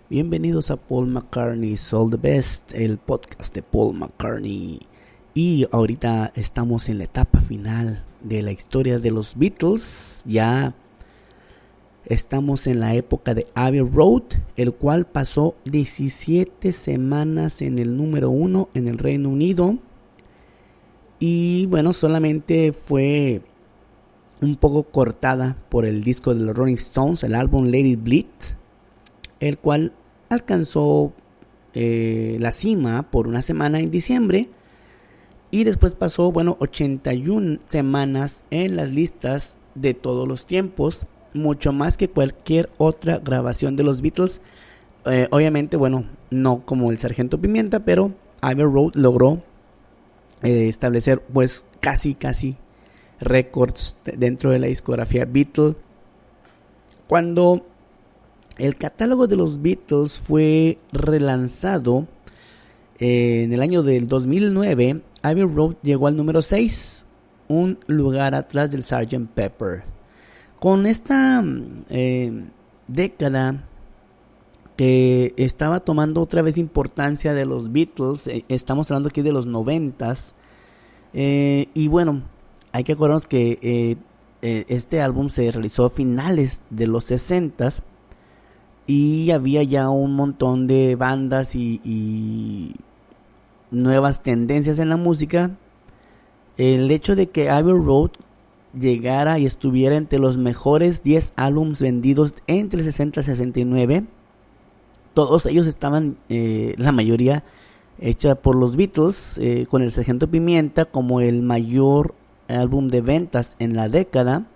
Bienvenidos a Paul McCartney's All the Best, el podcast de Paul McCartney. Y ahorita estamos en la etapa final de la historia de los Beatles. Ya estamos en la época de Abbey Road, el cual pasó 17 semanas en el número 1 en el Reino Unido. Y bueno, solamente fue un poco cortada por el disco de los Rolling Stones, el álbum Let It Bleed, el cual alcanzó la cima por una semana en diciembre y después pasó 81 semanas en las listas de todos los tiempos, mucho más que cualquier otra grabación de los Beatles. Obviamente, no como el Sargento Pimienta, pero Abbey Road logró establecer pues casi récords dentro de la discografía Beatles. Cuando el catálogo de los Beatles fue relanzado en el año del 2009, Abbey Road llegó al número 6, un lugar atrás del Sgt. Pepper. Con esta década que estaba tomando otra vez importancia de los Beatles, estamos hablando aquí de los 90s, y bueno, hay que acordarnos que este álbum se realizó a finales de los 60s, y había ya un montón de bandas y nuevas tendencias en la música. El hecho de que Abbey Road llegara y estuviera entre los mejores 10 álbumes vendidos entre el 60 y 69, todos ellos estaban, la mayoría hecha por los Beatles, con el Sargento Pimienta como el mayor álbum de ventas en la década.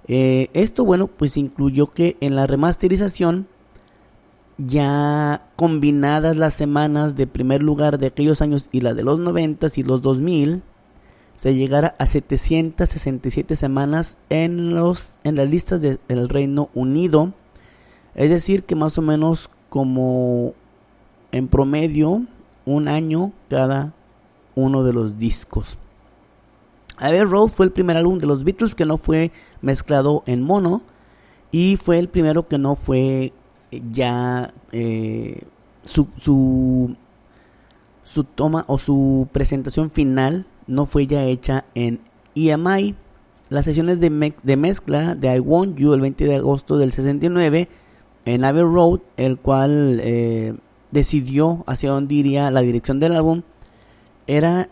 Esto pues incluyó que en la remasterización, ya combinadas las semanas de primer lugar de aquellos años y la de los 90s y los 2000, se llegara a 767 semanas en las listas del Reino Unido. Es decir, que más o menos como en promedio un año cada uno de los discos. Abbey Road fue el primer álbum de los Beatles que no fue mezclado en mono, y fue el primero que no fue ya su toma o su presentación final no fue ya hecha en EMI. Las sesiones de mezcla de I Want You el 20 de agosto del 69 en Abbey Road, el cual decidió hacia dónde iría la dirección del álbum, era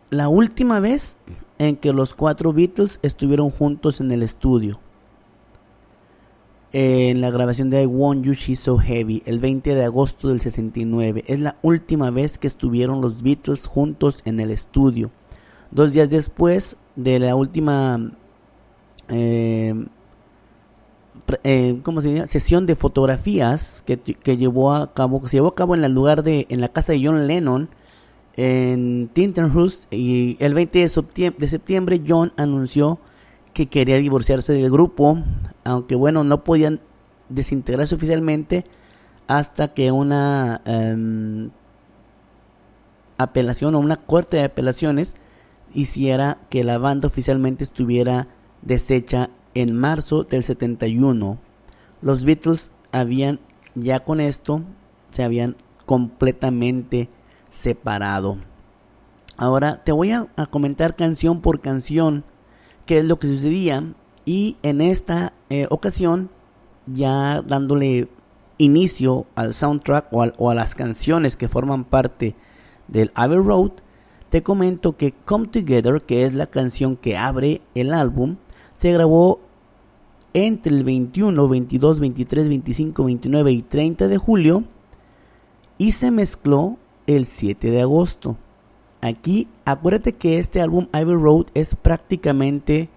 la última vez en que los 4 Beatles estuvieron juntos en el estudio. En la grabación de I Want You, She's So Heavy, el 20 de agosto del 69. Es la última vez que estuvieron los Beatles juntos en el estudio. 2 días después de la última sesión de fotografías que se llevó a cabo en la casa de John Lennon en Tinternhurst, y el 20 de septiembre John anunció que quería divorciarse del grupo, aunque no podían desintegrarse oficialmente hasta que una apelación o una corte de apelaciones hiciera que la banda oficialmente estuviera deshecha en marzo del 71. Los Beatles ya con esto se habían completamente separado. Ahora te voy a comentar canción por canción qué es lo que sucedía, y en esta ocasión, ya dándole inicio al soundtrack o a las canciones que forman parte del Abbey Road, te comento que Come Together, que es la canción que abre el álbum, se grabó entre el 21, 22, 23, 25, 29 y 30 de julio y se mezcló el 7 de agosto. Aquí, acuérdate que este álbum Abbey Road es prácticamente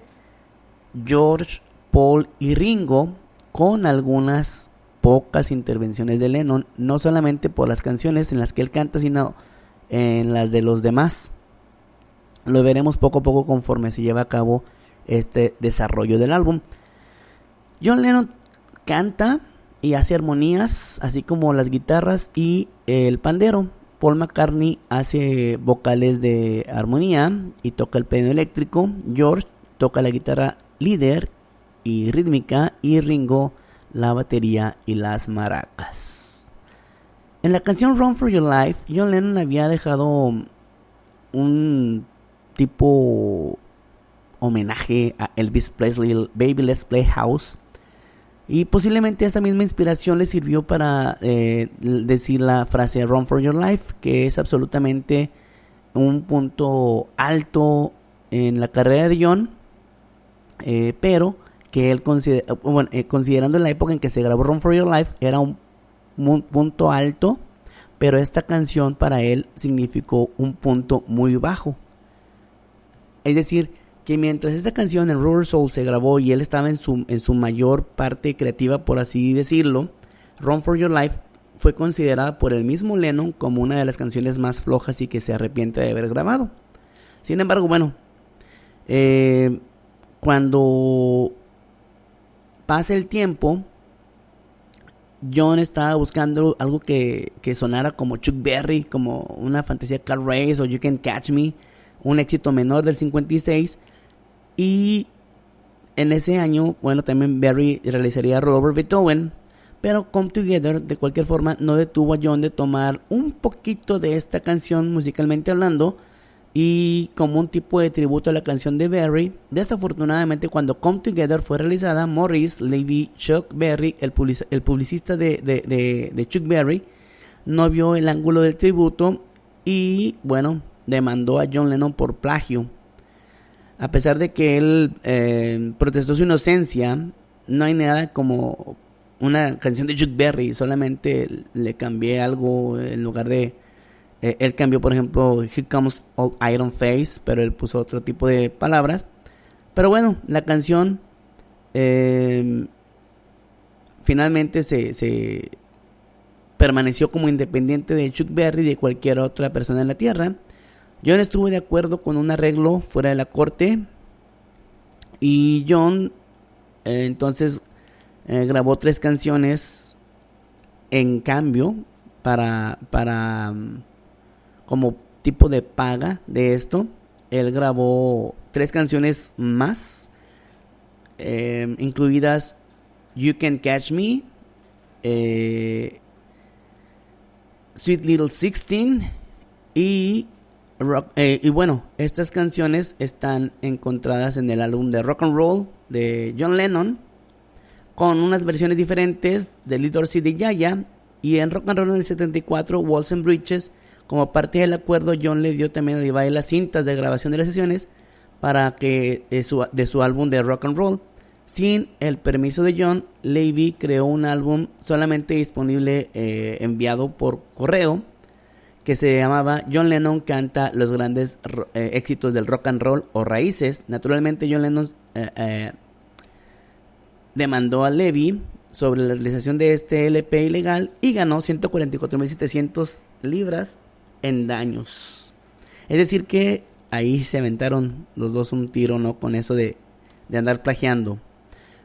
George, Paul y Ringo, con algunas pocas intervenciones de Lennon, no solamente por las canciones en las que él canta, sino en las de los demás. Lo veremos poco a poco conforme se lleva a cabo este desarrollo del álbum. John Lennon canta y hace armonías, así como las guitarras y el pandero. Paul McCartney hace vocales de armonía y toca el piano eléctrico. George toca la guitarra líder y rítmica, y Ringo la batería y las maracas. En la canción Run For Your Life, John Lennon había dejado un tipo homenaje a Elvis Presley, Baby Let's Play House, y posiblemente esa misma inspiración le sirvió para decir la frase Run For Your Life, que es absolutamente un punto alto en la carrera de John, pero que él considerando la época en que se grabó Run For Your Life, era un punto alto, pero esta canción para él significó un punto muy bajo. Es decir, que mientras esta canción en Rubber Soul se grabó y él estaba en su mayor parte creativa, por así decirlo, Run For Your Life fue considerada por el mismo Lennon como una de las canciones más flojas y que se arrepiente de haber grabado. Sin embargo, bueno, cuando pasa el tiempo, John estaba buscando algo que sonara como Chuck Berry, como una fantasía Car Race o You Can Catch Me, un éxito menor del 56. Y en ese año, bueno, también Berry realizaría Roll Over Beethoven, pero Come Together de cualquier forma no detuvo a John de tomar un poquito de esta canción musicalmente hablando, y como un tipo de tributo a la canción de Berry. Desafortunadamente, cuando Come Together fue realizada, Maurice Levy Chuck Berry, el publicista de Chuck Berry, no vio el ángulo del tributo y, bueno, demandó a John Lennon por plagio. A pesar de que él protestó su inocencia, no hay nada como una canción de Chuck Berry, solamente le cambié algo en lugar de... él cambió, por ejemplo, Here Comes Old Iron Face, pero él puso otro tipo de palabras. Pero bueno, la canción finalmente se permaneció como independiente de Chuck Berry y de cualquier otra persona en la tierra. John estuvo de acuerdo con un arreglo fuera de la corte, y John entonces grabó 3 canciones en cambio para como tipo de paga de esto. Él grabó 3 canciones más, incluidas You Can Catch Me, Sweet Little 16 y bueno, estas canciones están encontradas en el álbum de Rock and Roll de John Lennon, con unas versiones diferentes de Little Dorsey de Yaya, y en Rock and Roll en el 74, Walls and Bridges. Como parte del acuerdo, John le dio también a Levi las cintas de grabación de las sesiones para que de su álbum de Rock and Roll. Sin el permiso de John, Levy creó un álbum solamente disponible enviado por correo, que se llamaba John Lennon canta los grandes éxitos del rock and roll o raíces. Naturalmente, John Lennon demandó a Levy sobre la realización de este LP ilegal y ganó 144.700 libras en daños. Es decir que ahí se aventaron los dos un tiro, ¿no? Con eso de andar plagiando.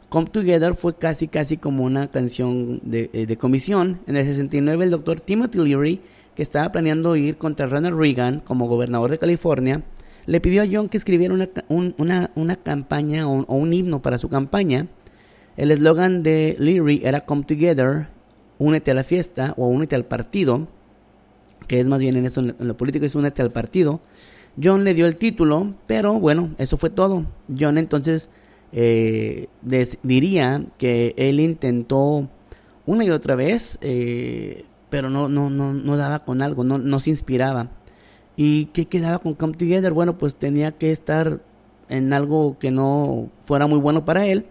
Come Together fue casi como una canción de comisión. En el 69, el doctor Timothy Leary, que estaba planeando ir contra Ronald Reagan como gobernador de California, le pidió a John que escribiera una campaña o un himno para su campaña. El eslogan de Leary era Come Together, únete a la fiesta o únete al partido, que es más bien en esto, en lo político es únete al partido. John le dio el título, pero bueno, eso fue todo. John entonces diría que él intentó una y otra vez, pero no daba con algo, no se inspiraba. ¿Y qué quedaba con Come Together? Bueno, pues tenía que estar en algo que no fuera muy bueno para él.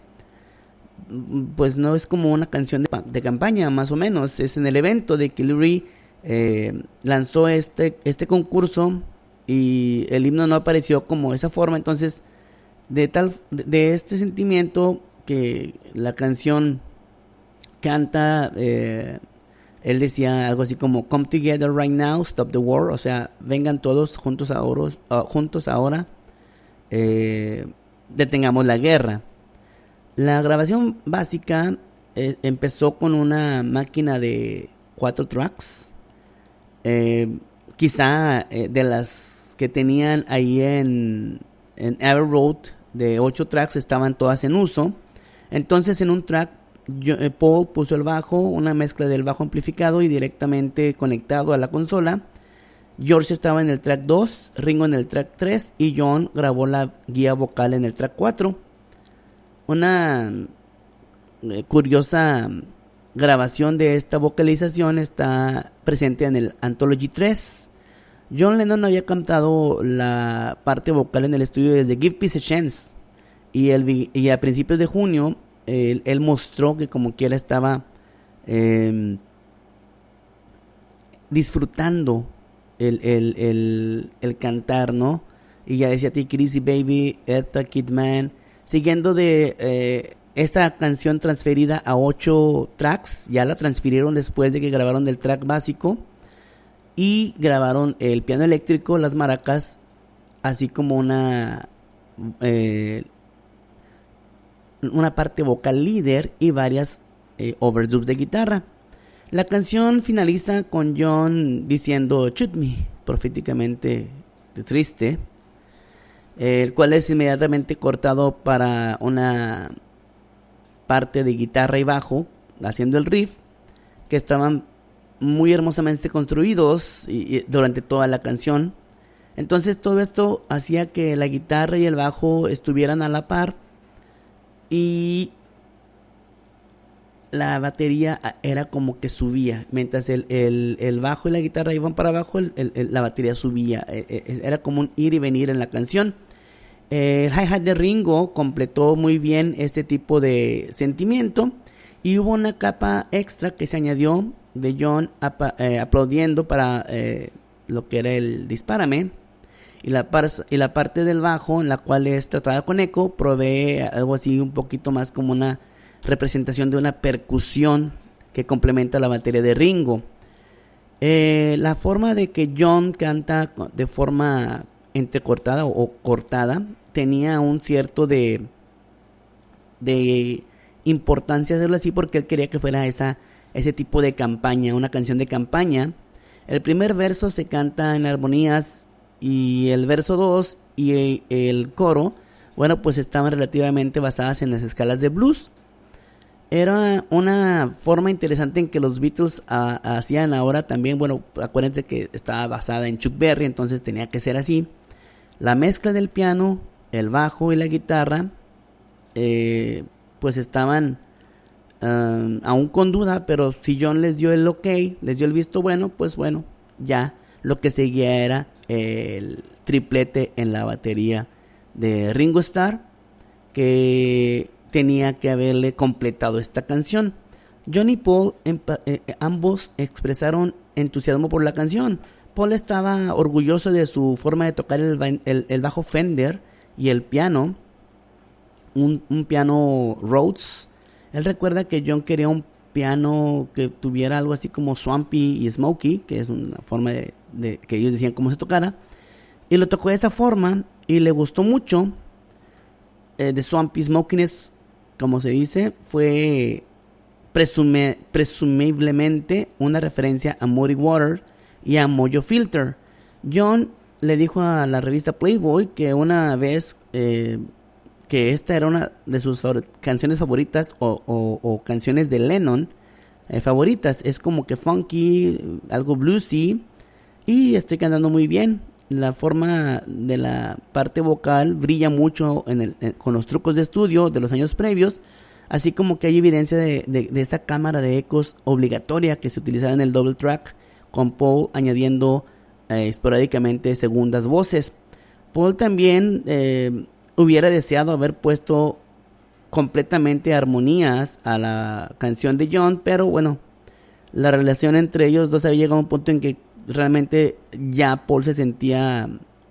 Pues no es como una canción de campaña, más o menos. Es en el evento de que Leary lanzó este concurso y el himno no apareció como esa forma. Entonces, de este sentimiento que la canción canta, él decía algo así como Come Together Right Now, Stop the War, o sea, vengan todos juntos ahora, detengamos la guerra. La grabación básica empezó con una máquina de 4 tracks, quizá de las que tenían ahí en Abbey Road de 8 tracks estaban todas en uso. Entonces en un track Paul puso el bajo, una mezcla del bajo amplificado y directamente conectado a la consola. George estaba en el track 2, Ringo en el track 3 y John grabó la guía vocal en el track 4. Una curiosa grabación de esta vocalización está presente en el Anthology 3. John Lennon había cantado la parte vocal en el estudio desde Give Peace a Chance y a principios de junio él mostró que como quiera estaba disfrutando el cantar, ¿no? Y ya decía Take It Easy Baby, Eartha Kid Man, siguiendo de esta canción transferida a 8 tracks. Ya la transfirieron después de que grabaron el track básico y grabaron el piano eléctrico, las maracas, así como una parte vocal líder y varias overdubs de guitarra. La canción finaliza con John diciendo "Shoot me", proféticamente triste, el cual es inmediatamente cortado para una parte de guitarra y bajo haciendo el riff, que estaban muy hermosamente construidos y durante toda la canción. Entonces todo esto hacía que la guitarra y el bajo estuvieran a la par y la batería era como que subía. Mientras el bajo y la guitarra iban para abajo, la batería subía. Era como un ir y venir en la canción. El hi-hat de Ringo completó muy bien este tipo de sentimiento. Y hubo una capa extra que se añadió de John aplaudiendo para lo que era el Dispárame. Y la parte del bajo, en la cual es tratada con eco, provee algo así un poquito más como una representación de una percusión que complementa la batería de Ringo. La forma de que John canta de forma entrecortada o cortada tenía un cierto de importancia hacerlo así, porque él quería que fuera ese tipo de campaña, una canción de campaña. El primer verso se canta en armonías y el verso 2 y el coro, bueno, pues estaban relativamente basadas en las escalas de blues. Era una forma interesante en que los Beatles hacían ahora también. Bueno, acuérdense que estaba basada en Chuck Berry, entonces tenía que ser así. La mezcla del piano, el bajo y la guitarra pues estaban aún con duda, pero si John les dio el ok, les dio el visto bueno, pues bueno, ya lo que seguía era el triplete en la batería de Ringo Starr, que tenía que haberle completado esta canción. John y Paul ambos expresaron entusiasmo por la canción. Paul estaba orgulloso de su forma de tocar el bajo Fender y el piano, un piano Rhodes. Él recuerda que John quería un piano que tuviera algo así como swampy y smoky, que es una forma de que ellos decían cómo se tocara, y lo tocó de esa forma y le gustó mucho. De swampy smokiness, como se dice, fue presumiblemente una referencia a Muddy Water y a Mojo Filter. John le dijo a la revista Playboy que una vez que esta era una de sus canciones favoritas o canciones de Lennon favoritas. Es como que funky, algo bluesy, y estoy cantando muy bien. La forma de la parte vocal brilla mucho con los trucos de estudio de los años previos, así como que hay evidencia de esa cámara de ecos obligatoria que se utilizaba en el double track, con Paul añadiendo esporádicamente segundas voces. Paul también hubiera deseado haber puesto completamente armonías a la canción de John, pero bueno, la relación entre ellos dos había llegado a un punto en que realmente ya Paul se sentía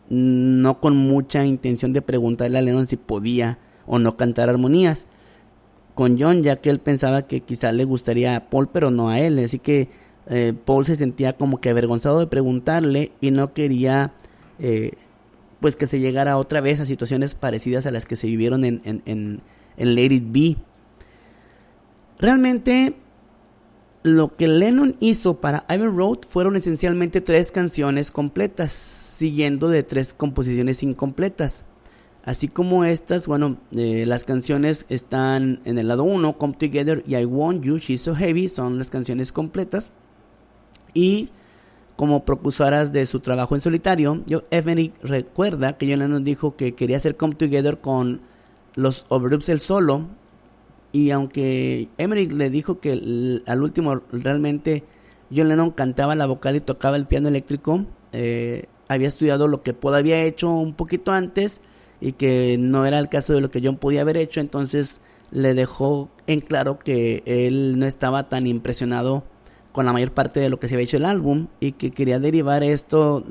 no con mucha intención de preguntarle a Lennon si podía o no cantar armonías con John, ya que él pensaba que quizá le gustaría a Paul pero no a él. Así que Paul se sentía como que avergonzado de preguntarle y no quería pues que se llegara otra vez a situaciones parecidas a las que se vivieron en Let It Be. Realmente lo que Lennon hizo para Abbey Road fueron esencialmente 3 canciones completas, siguiendo de 3 composiciones incompletas. Así como estas, bueno, las canciones están en el lado 1, Come Together y I Want You, She's So Heavy, son las canciones completas. Y como precursoras de su trabajo en solitario, Emerick recuerda que John Lennon dijo que quería hacer Come Together con los overdubs él solo, y aunque Emerick le dijo que al último realmente John Lennon cantaba la vocal y tocaba el piano eléctrico, había estudiado lo que Paul había hecho un poquito antes y que no era el caso de lo que John podía haber hecho, entonces le dejó en claro que él no estaba tan impresionado con la mayor parte de lo que se había hecho el álbum y que quería derivar esto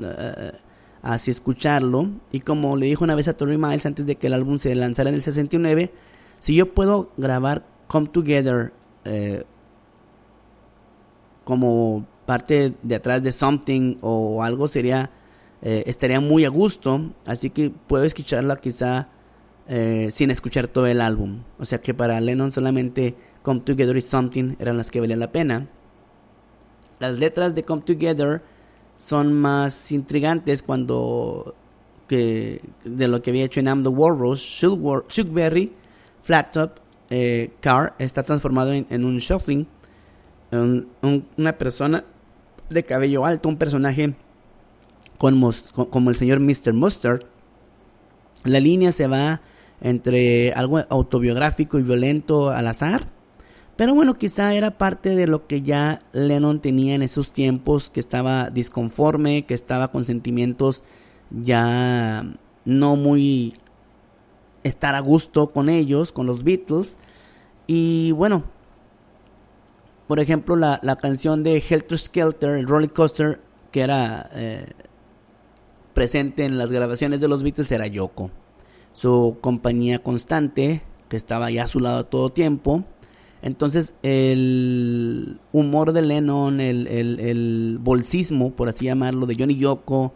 hacia escucharlo. Y como le dijo una vez a Tori Miles antes de que el álbum se lanzara en el 69, si yo puedo grabar Come Together como parte de atrás de Something o algo, estaría muy a gusto, así que puedo escucharla quizá sin escuchar todo el álbum. O sea que para Lennon solamente Come Together y Something eran las que valían la pena. Las letras de Come Together son más intrigantes de lo que había hecho en I'm the Walrus. Chuck Berry, Flat Top Car está transformado en un shuffling, una persona de cabello alto, un personaje como el señor Mr. Mustard. La línea se va entre algo autobiográfico y violento al azar, pero bueno, quizá era parte de lo que ya Lennon tenía en esos tiempos, que estaba disconforme, que estaba con sentimientos ya no muy estar a gusto con ellos, con los Beatles. Y bueno, por ejemplo, la canción de Helter Skelter, el Roller Coaster, que era presente en las grabaciones de los Beatles, era Yoko, su compañía constante, que estaba ya a su lado todo tiempo. Entonces el humor de Lennon, el bolsismo, por así llamarlo, de Johnny Yoko,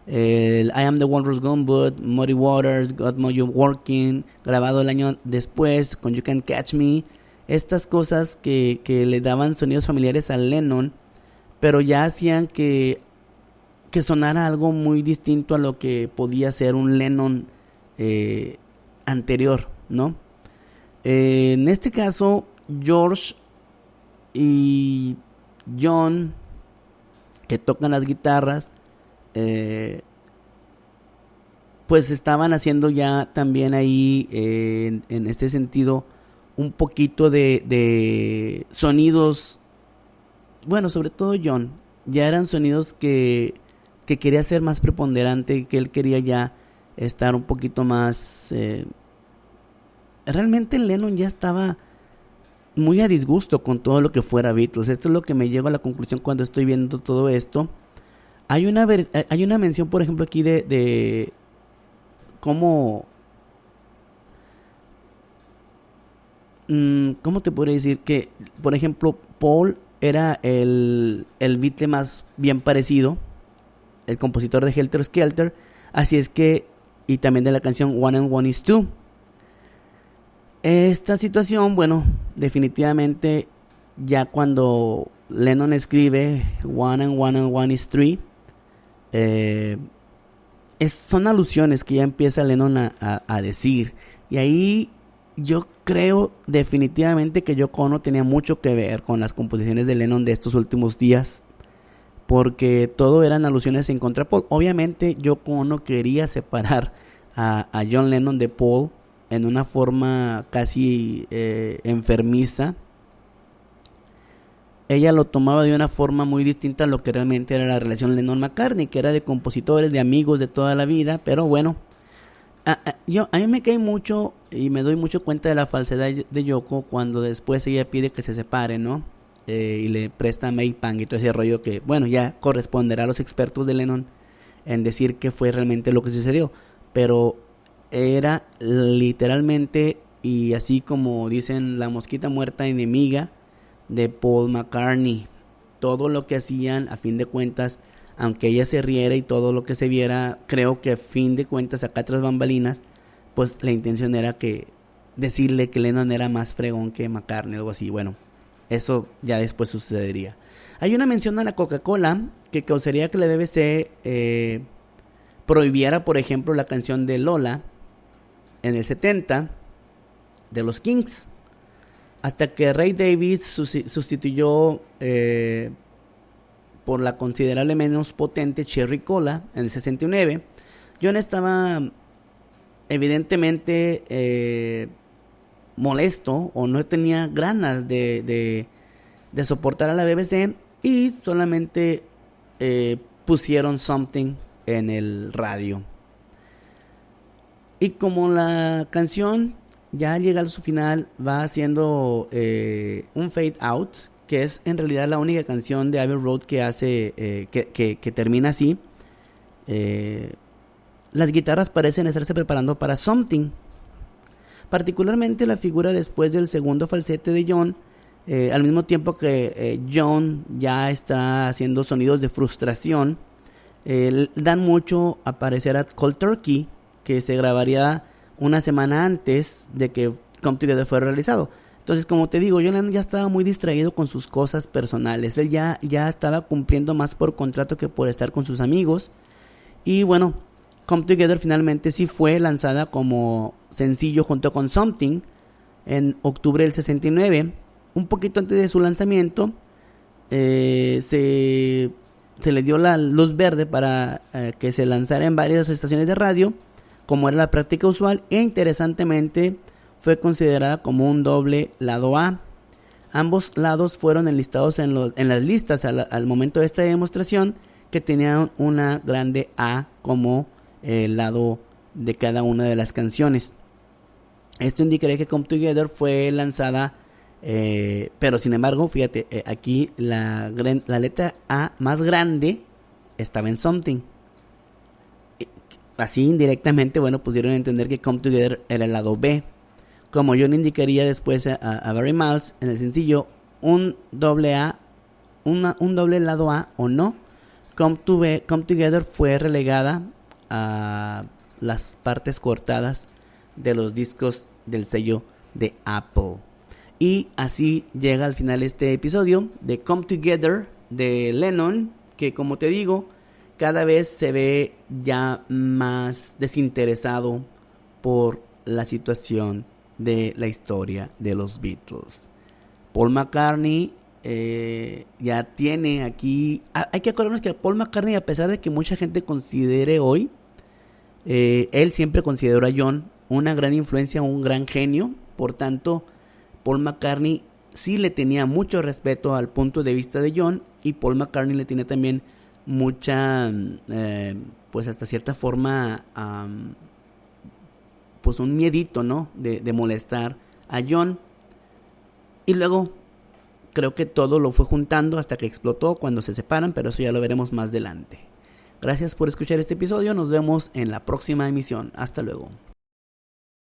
el I Am the Walrus Gumboot, Muddy Waters, Got You Working, grabado el año después con You Can't Catch Me, estas cosas que le daban sonidos familiares a Lennon, pero ya hacían que sonara algo muy distinto a lo que podía ser un Lennon anterior, ¿no? En este caso, George y John, que tocan las guitarras, pues estaban haciendo ya también ahí, en este sentido, un poquito de sonidos. Bueno, sobre todo John, ya eran sonidos que quería ser más preponderante, que él quería ya estar un poquito más... realmente Lennon ya estaba muy a disgusto con todo lo que fuera Beatles. Esto es lo que me lleva a la conclusión cuando estoy viendo todo esto. Hay una mención, por ejemplo, aquí de cómo... ¿cómo te podría decir? Que, por ejemplo, Paul era el Beatle más bien parecido, el compositor de Helter Skelter, así es que, y también de la canción One and One is Two. Esta situación, bueno, definitivamente ya cuando Lennon escribe One and One is Three, son alusiones que ya empieza Lennon a decir, y ahí yo creo definitivamente que Yoko Ono tenía mucho que ver con las composiciones de Lennon de estos últimos días, porque todo eran alusiones en contra de Paul. Obviamente Yoko Ono quería separar a John Lennon de Paul en una forma casi enfermiza. Ella lo tomaba de una forma muy distinta a lo que realmente era la relación Lennon-McCartney, que era de compositores, de amigos de toda la vida. Pero bueno, a mí me cae mucho y me doy mucho cuenta de la falsedad de Yoko cuando después ella pide que se separen, ¿no? Y le presta a May Pang y todo ese rollo que, bueno, ya corresponderá a los expertos de Lennon en decir qué fue realmente lo que sucedió. Pero era literalmente, y así como dicen, la mosquita muerta enemiga de Paul McCartney. Todo lo que hacían, a fin de cuentas, aunque ella se riera y todo lo que se viera, creo que a fin de cuentas, acá tras bambalinas, pues la intención era que decirle que Lennon era más fregón que McCartney, algo así. Bueno, eso ya después sucedería. Hay una mención a la Coca-Cola que causaría que la BBC prohibiera, por ejemplo, la canción de Lola, en el 70 de los Kings, hasta que Ray Davies sustituyó por la considerable menos potente Cherry Cola en el 69. John estaba evidentemente molesto o no tenía ganas de soportar a la BBC y solamente pusieron Something en el radio. Y como la canción ya llega a su final, va haciendo un fade out, que es en realidad la única canción de Abbey Road que hace que termina así. Las guitarras parecen estarse preparando para Something. Particularmente la figura después del segundo falsete de John, al mismo tiempo que John ya está haciendo sonidos de frustración, dan mucho a parecer a Cold Turkey, que se grabaría una semana antes de que Come Together fue realizado. Entonces, como te digo, John ya estaba muy distraído con sus cosas personales. Él ya estaba cumpliendo más por contrato que por estar con sus amigos. Y bueno, Come Together finalmente sí fue lanzada como sencillo junto con Something en octubre del 69. Un poquito antes de su lanzamiento se le dio la luz verde para que se lanzara en varias estaciones de radio, como era la práctica usual, e interesantemente fue considerada como un doble lado A. Ambos lados fueron enlistados en las listas al momento de esta demostración, que tenían una grande A como el lado de cada una de las canciones. Esto indicaría que Come Together fue lanzada, pero sin embargo, fíjate, aquí la letra A más grande estaba en Something. Así indirectamente, bueno, pudieron entender que Come Together era el lado B. Como John indicaría después a Barry Miles en el sencillo, un doble A, un doble lado A o no, Come Together fue relegada a las partes cortadas de los discos del sello de Apple. Y así llega al final este episodio de Come Together de Lennon, que como te digo, cada vez se ve ya más desinteresado por la situación de la historia de los Beatles. Paul McCartney ya tiene aquí... Hay que acordarnos que Paul McCartney, a pesar de que mucha gente considere hoy, él siempre consideró a John una gran influencia, un gran genio. Por tanto, Paul McCartney sí le tenía mucho respeto al punto de vista de John, y Paul McCartney le tiene también mucha, pues hasta cierta forma, pues un miedito, ¿no? De molestar a John. Y luego creo que todo lo fue juntando hasta que explotó cuando se separan, pero eso ya lo veremos más adelante. Gracias por escuchar este episodio, nos vemos en la próxima emisión. Hasta luego.